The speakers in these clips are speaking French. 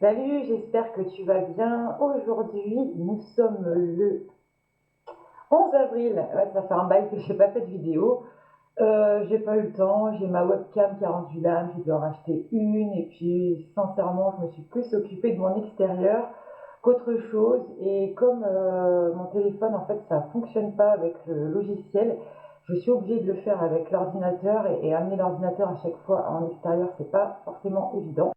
Salut, j'espère que tu vas bien. Aujourd'hui, nous sommes le 11 avril. Ouais, ça fait un bail que je n'ai pas fait de vidéo. J'ai pas eu le temps, j'ai ma webcam qui a rendu l'âme, j'ai dû en racheter une. Et puis, sincèrement, je me suis plus occupée de mon extérieur qu'autre chose. Et comme mon téléphone, en fait, ça fonctionne pas avec le logiciel, je suis obligée de le faire avec l'ordinateur. Et amener l'ordinateur à chaque fois en extérieur, c'est pas forcément évident.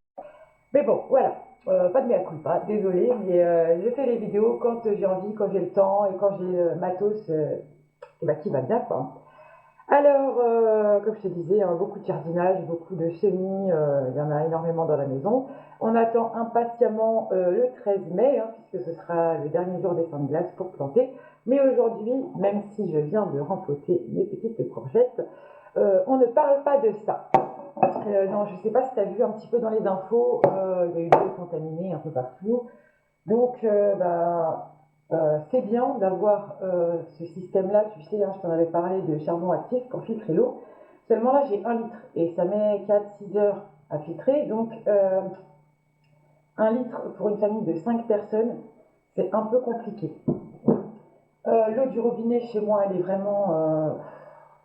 Mais bon, voilà, pas de mea culpa, désolée, mais je fais les vidéos quand j'ai envie, quand j'ai le temps et quand j'ai le matos qui va bien, quoi. Alors, comme je te disais, hein, beaucoup de jardinage, beaucoup de semis, il y en a énormément dans la maison. On attend impatiemment le 13 mai, hein, puisque ce sera le dernier jour des fins de glace pour planter. Mais aujourd'hui, même si je viens de rempoter mes petites courgettes, on ne parle pas de ça. Non, je ne sais pas si tu as vu un petit peu dans les infos, il y a eu de l'eau contaminée un peu partout. Donc, c'est bien d'avoir ce système-là. Tu sais, hein, je t'en avais parlé de charbon actif pour filtrer l'eau. Seulement là, j'ai 1 litre et ça met 4-6 heures à filtrer. Donc, 1 litre pour une famille de 5 personnes, c'est un peu compliqué. L'eau du robinet chez moi, elle est vraiment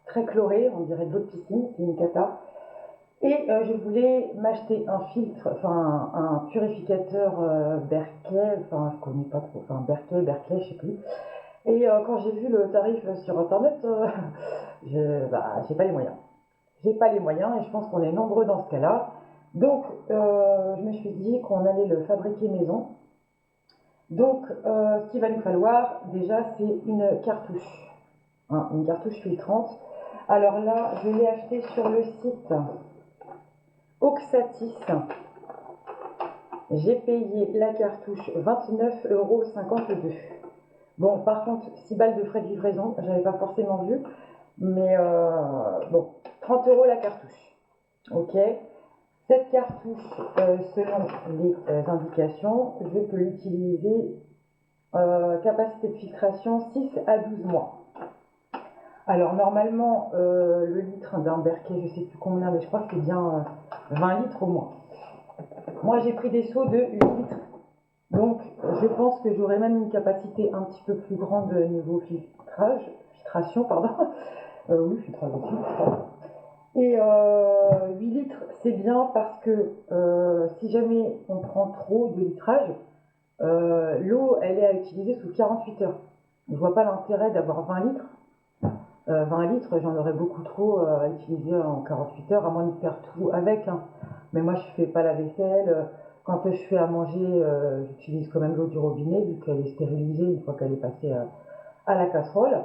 très chlorée, on dirait de l'eau de piscine, c'est une cata. Et je voulais m'acheter un filtre, enfin un purificateur Berkeley, enfin je connais pas trop, enfin Berkeley, je sais plus. Et quand j'ai vu le tarif sur internet, j'ai pas les moyens. J'ai pas les moyens et je pense qu'on est nombreux dans ce cas-là. Donc je me suis dit qu'on allait le fabriquer maison. Donc ce qu'il va nous falloir déjà c'est une cartouche, hein, une cartouche filtrante. Alors là je l'ai acheté sur le site Oxatis. J'ai payé la cartouche 29,52 €. Bon, par contre, 6 balles de frais de livraison, j'avais pas forcément vu, mais bon, 30 € la cartouche. Ok. Cette cartouche, selon les indications, je peux l'utiliser capacité de filtration 6 à 12 mois. Alors normalement, le litre d'un Berkeley, je sais plus combien, mais je crois que c'est bien 20 litres au moins. Moi, j'ai pris des seaux de 8 litres. Donc, je pense que j'aurai même une capacité un petit peu plus grande niveau filtration, pardon. Oui, filtrage aussi. Et 8 litres, c'est bien parce que si jamais on prend trop de litrage, l'eau, elle est à utiliser sous 48 heures. Je vois pas l'intérêt d'avoir 20 litres. 20 litres, j'en aurais beaucoup trop à utiliser en 48 heures, à moins de faire tout avec, hein. Mais moi, je fais pas la vaisselle. Quand je fais à manger, j'utilise quand même l'eau du robinet, vu qu'elle est stérilisée une fois qu'elle est passée à la casserole.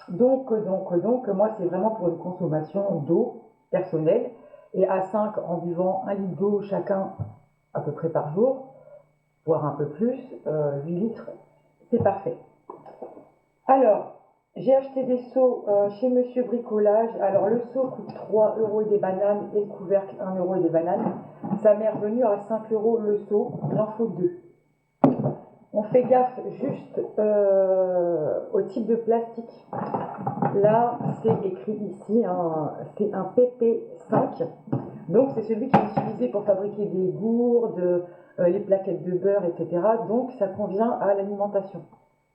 Donc, moi, c'est vraiment pour une consommation d'eau personnelle. Et à 5, en buvant 1 litre d'eau chacun, à peu près par jour, voire un peu plus, 8 litres, c'est parfait. Alors, j'ai acheté des seaux chez Monsieur Bricolage. Alors, le seau coûte 3 € et des bananes et le couvercle 1 € et des bananes. Ça m'est revenu à 5 € le seau. Il en faut 2. On fait gaffe juste au type de plastique. Là, c'est écrit ici, hein, c'est un PP5. Donc, c'est celui qui est utilisé pour fabriquer des gourdes, les plaquettes de beurre, etc. Donc, ça convient à l'alimentation.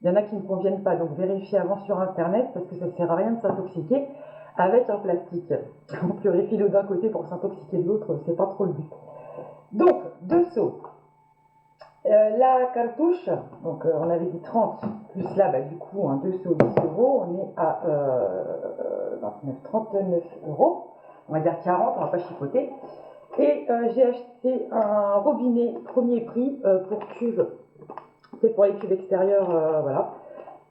Il y en a qui ne conviennent pas, donc vérifiez avant sur internet parce que ça ne sert à rien de s'intoxiquer avec un plastique. On purifie l'eau d'un côté pour s'intoxiquer de l'autre, c'est pas trop le but. Donc, 2 seaux. La cartouche, donc on avait dit 30, plus là, du coup, 2 seaux 10 €, on est à 39 €. On va dire 40, on va pas chipoter. Et j'ai acheté un robinet premier prix pour cuve. C'est pour les cuves extérieures, voilà.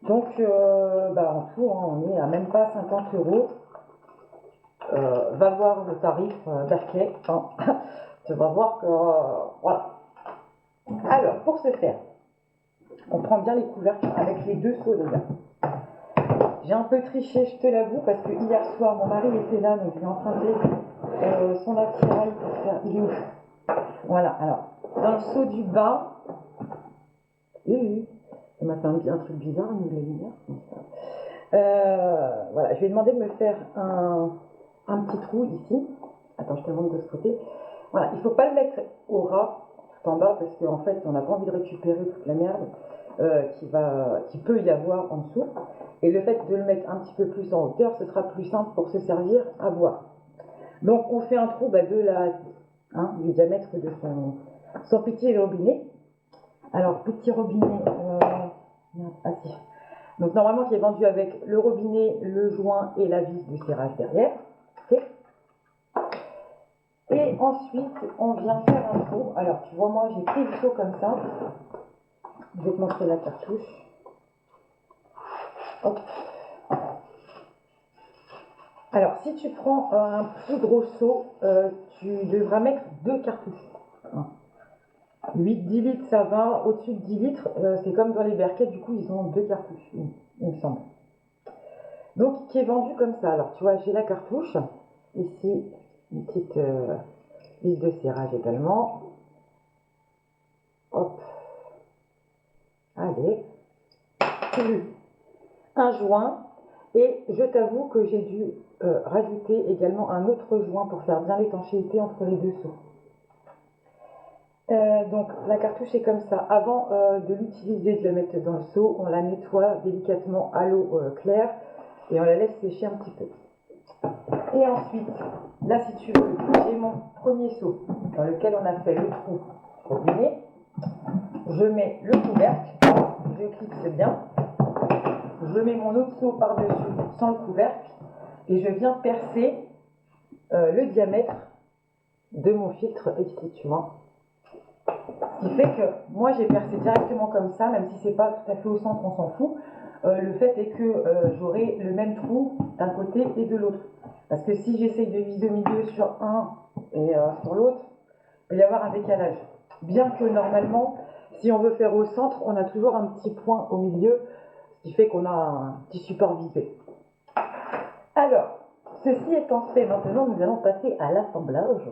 Donc, en tout, hein, on est à même pas 50 €. Va voir le tarif Berkeley. Hein. Tu vas voir que, voilà. Alors, pour ce faire, on prend bien les couvercles avec les 2 seaux déjà. J'ai un peu triché, je te l'avoue, parce que hier soir, mon mari était là, donc je lui ai emprunté son attirail pour faire... Il est où? Voilà, alors, dans le seau du bas... Ça m'a fait un truc bizarre au niveau de la lumière. Voilà, je lui ai demandé de me faire un petit trou ici. Attends, je te montre de ce côté. Voilà, il ne faut pas le mettre au ras. tout en bas parce qu'en fait, on n'a pas envie de récupérer toute la merde qui peut y avoir en dessous. Et le fait de le mettre un petit peu plus en hauteur, ce sera plus simple pour se servir à boire. Donc, on fait un trou du diamètre de son petit robinet. Alors, petit robinet, donc normalement qui est vendu avec le robinet, le joint et la vis de serrage derrière. Okay. Et ensuite, on vient faire un trou. Alors, tu vois, moi, j'ai pris le seau comme ça. Je vais te montrer la cartouche. Hop. Alors, si tu prends un plus gros seau, tu devras mettre 2 cartouches. 8-10 litres, ça va. Au-dessus de 10 litres, c'est comme dans les berquettes, du coup, ils ont 2 cartouches, il me semble. Donc, qui est vendu comme ça. Alors, tu vois, j'ai la cartouche. Ici, une petite vis de serrage également. Hop. Allez. Un joint. Et je t'avoue que j'ai dû rajouter également un autre joint pour faire bien l'étanchéité entre les deux seaux. Donc la cartouche est comme ça. Avant de l'utiliser, de la mettre dans le seau, on la nettoie délicatement à l'eau claire et on la laisse sécher un petit peu. Et ensuite, là si tu veux, j'ai mon premier seau dans lequel on a fait le trou robinet. Je mets le couvercle, je clipse bien. Je mets mon autre seau par-dessus sans le couvercle et je viens percer le diamètre de mon filtre ici, tu vois. Ce qui fait que moi j'ai percé directement comme ça, même si c'est pas tout à fait au centre, on s'en fout. Le fait est que j'aurai le même trou d'un côté et de l'autre. Parce que si j'essaye de viser au milieu sur un et sur l'autre, il peut y avoir un décalage. Bien que normalement, si on veut faire au centre, on a toujours un petit point au milieu, ce qui fait qu'on a un petit support visé. Alors, ceci étant fait, maintenant nous allons passer à l'assemblage.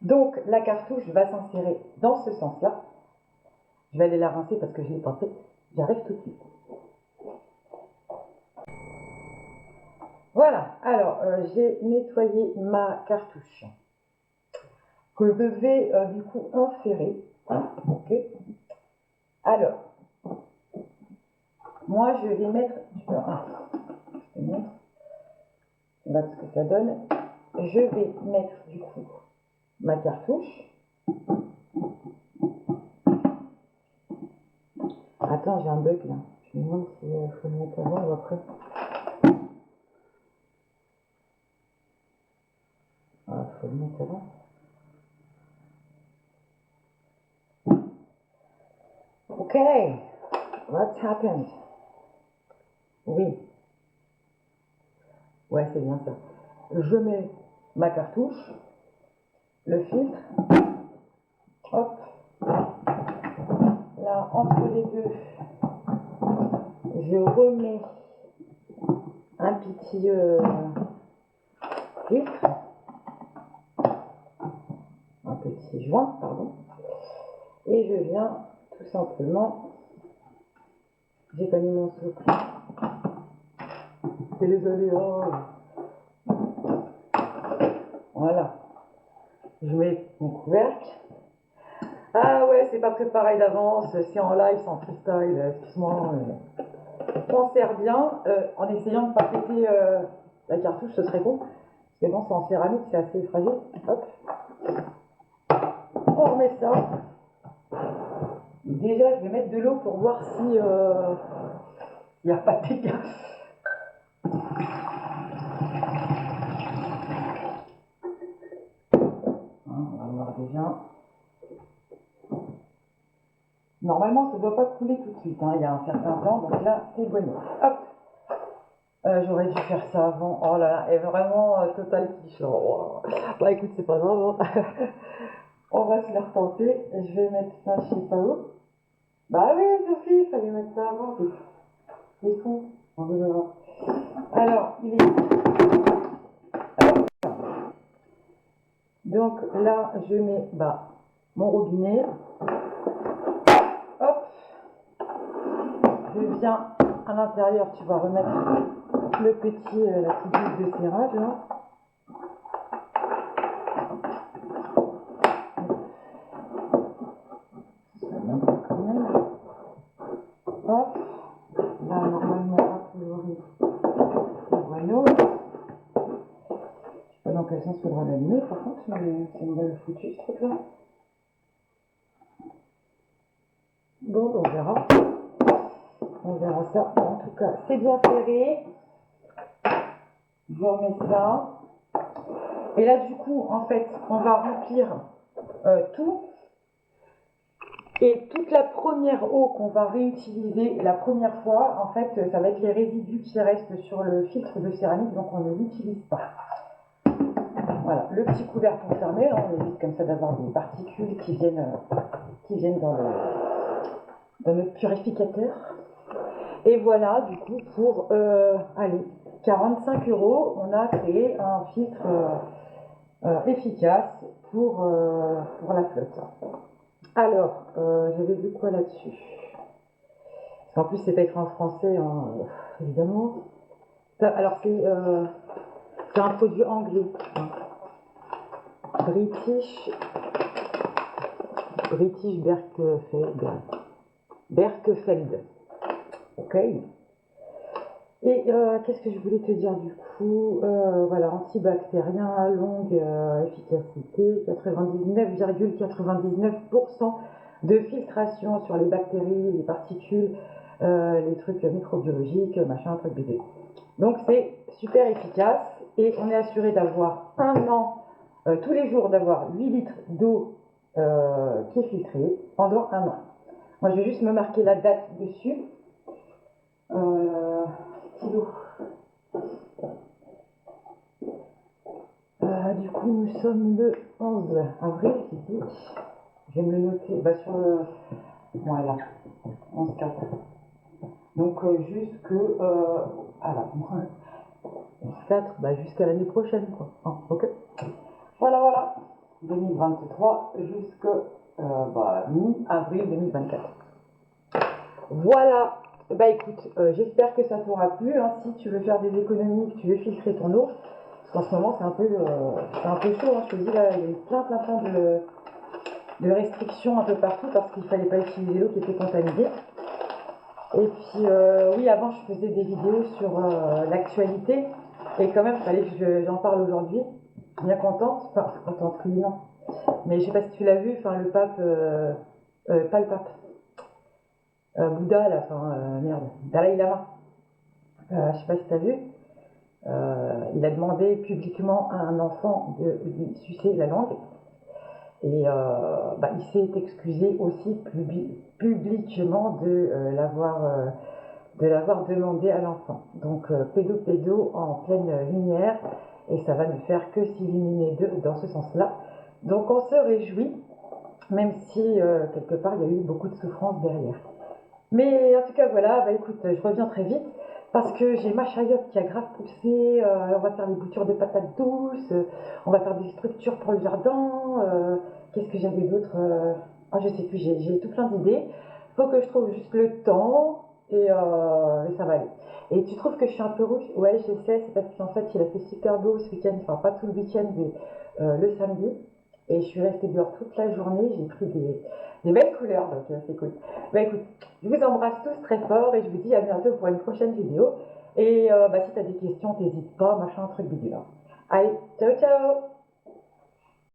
Donc la cartouche va s'insérer dans ce sens-là. Je vais aller la rincer parce que je l'ai pas faite. J'arrive tout de suite. Voilà, alors j'ai nettoyé ma cartouche que je vais du coup insérer. Ok. Alors, moi je vais mettre, je te montre, voilà ce que ça donne. Je vais mettre du coup ma cartouche. Attends, j'ai un bug là. Je me demande si faut le mettre avant ou après. Ah, faut le mettre avant. Ok, what's happened? Oui. Ouais, c'est bien ça. Je mets ma cartouche, le filtre. Hop. Là, entre les deux, je remets un petit filtre. Un petit joint, pardon. Et je viens tout simplement, j'ai pas mis mon souple. C'est les aléas. Voilà. Je mets mon couvercle. Ah ouais, c'est pas préparé d'avance, c'est en live, c'est en freestyle, excuse-moi. On sert bien, en essayant de ne pas péter la cartouche, ce serait bon. Parce que bon, c'est en céramique, c'est assez fragile. Hop. On remet ça. Déjà, je vais mettre de l'eau pour voir si il n'y a pas de dégâts. On va voir déjà. Normalement, ça ne doit pas couler tout de suite. Hein. Il y a un certain temps, donc là, c'est bon. Hop. J'aurais dû faire ça avant. Oh là là, et vraiment total quiche. Oh. Bah écoute, c'est pas grave. Hein. On va se le retenter. Je vais mettre ça, je sais pas où. Bah oui, Sophie, il fallait mettre ça avant. C'est fou. On va voir. Alors, il est. Donc là, je mets mon robinet. Hop. Je viens à l'intérieur, tu vas remettre la petite vis de serrage là. Hop, là normalement, a priori, voilà. Je sais pas dans quel sens il faudra l'allumer par contre, mais c'est mal foutu ce truc là. Bon, on verra. On verra ça. En tout cas, c'est bien serré. Je remets ça. Et là, du coup, en fait, on va remplir tout. Et toute la première eau qu'on va réutiliser la première fois, en fait, ça va être les résidus qui restent sur le filtre de céramique, donc on ne l'utilise pas. Voilà, le petit couvercle fermé, hein, on évite comme ça d'avoir des particules qui viennent dans notre purificateur. Et voilà, du coup, pour allez, 45 €, on a créé un filtre efficace pour la flotte. Alors, j'avais vu quoi là-dessus? Parce qu'en plus, c'est pas écrit en français, hein, évidemment. Ça, alors, c'est un produit anglais. Hein. British Berkefeld. Ok. Et qu'est-ce que je voulais te dire du coup? Voilà, antibactérien, longue efficacité, 99,99% de filtration sur les bactéries, les particules, les trucs microbiologiques, machin, truc bidule. Donc c'est super efficace et on est assuré d'avoir un an, tous les jours, d'avoir 8 litres d'eau qui est filtrée pendant un an. Moi je vais juste me marquer la date dessus. Stylo. Du coup, nous sommes le 11 avril, je vais me le noter sur le. Voilà, 11-4. Donc, jusque. Alors, 11-4, jusqu'à l'année prochaine, quoi. Ah, ok. Voilà. 2023 jusqu'à mi-avril 2024. Voilà. Écoute, j'espère que ça t'aura plu. Hein. Si tu veux faire des économies, que tu veux filtrer ton eau, parce qu'en ce moment c'est un peu chaud. Hein. Je te dis là, il y a eu plein de restrictions un peu partout parce qu'il fallait pas utiliser l'eau qui était contaminée. Et puis oui, avant je faisais des vidéos sur l'actualité et quand même il fallait que j'en parle aujourd'hui. Bien contente, enfin contente, oui, non. Mais je sais pas si tu l'as vu, enfin le pape, pas le pape. Bouddha, là, merde, Dalai Lama. Je sais pas si tu as vu. Il a demandé publiquement à un enfant de lui sucer la langue. Et il s'est excusé aussi publiquement de l'avoir demandé à l'enfant. Donc pédo en pleine lumière. Et ça va ne faire que s'illuminer dans ce sens-là. Donc on se réjouit, même si quelque part il y a eu beaucoup de souffrance derrière. Mais en tout cas, voilà, écoute, je reviens très vite parce que j'ai ma chayotte qui a grave poussé. On va faire des boutures de patates douces, on va faire des structures pour le jardin. Qu'est-ce que j'avais d'autre je sais plus, j'ai tout plein d'idées. Faut que je trouve juste le temps et ça va aller. Et tu trouves que je suis un peu rouge? Ouais, je sais, c'est parce qu'en fait, il a fait super beau ce week-end, enfin pas tout le week-end, mais le samedi. Et je suis restée dehors toute la journée, j'ai pris des belles couleurs, donc c'est cool. Écoute, je vous embrasse tous très fort et je vous dis à bientôt pour une prochaine vidéo. Et si tu as des questions, n'hésite pas, machin, truc bidule. Allez, ciao ciao!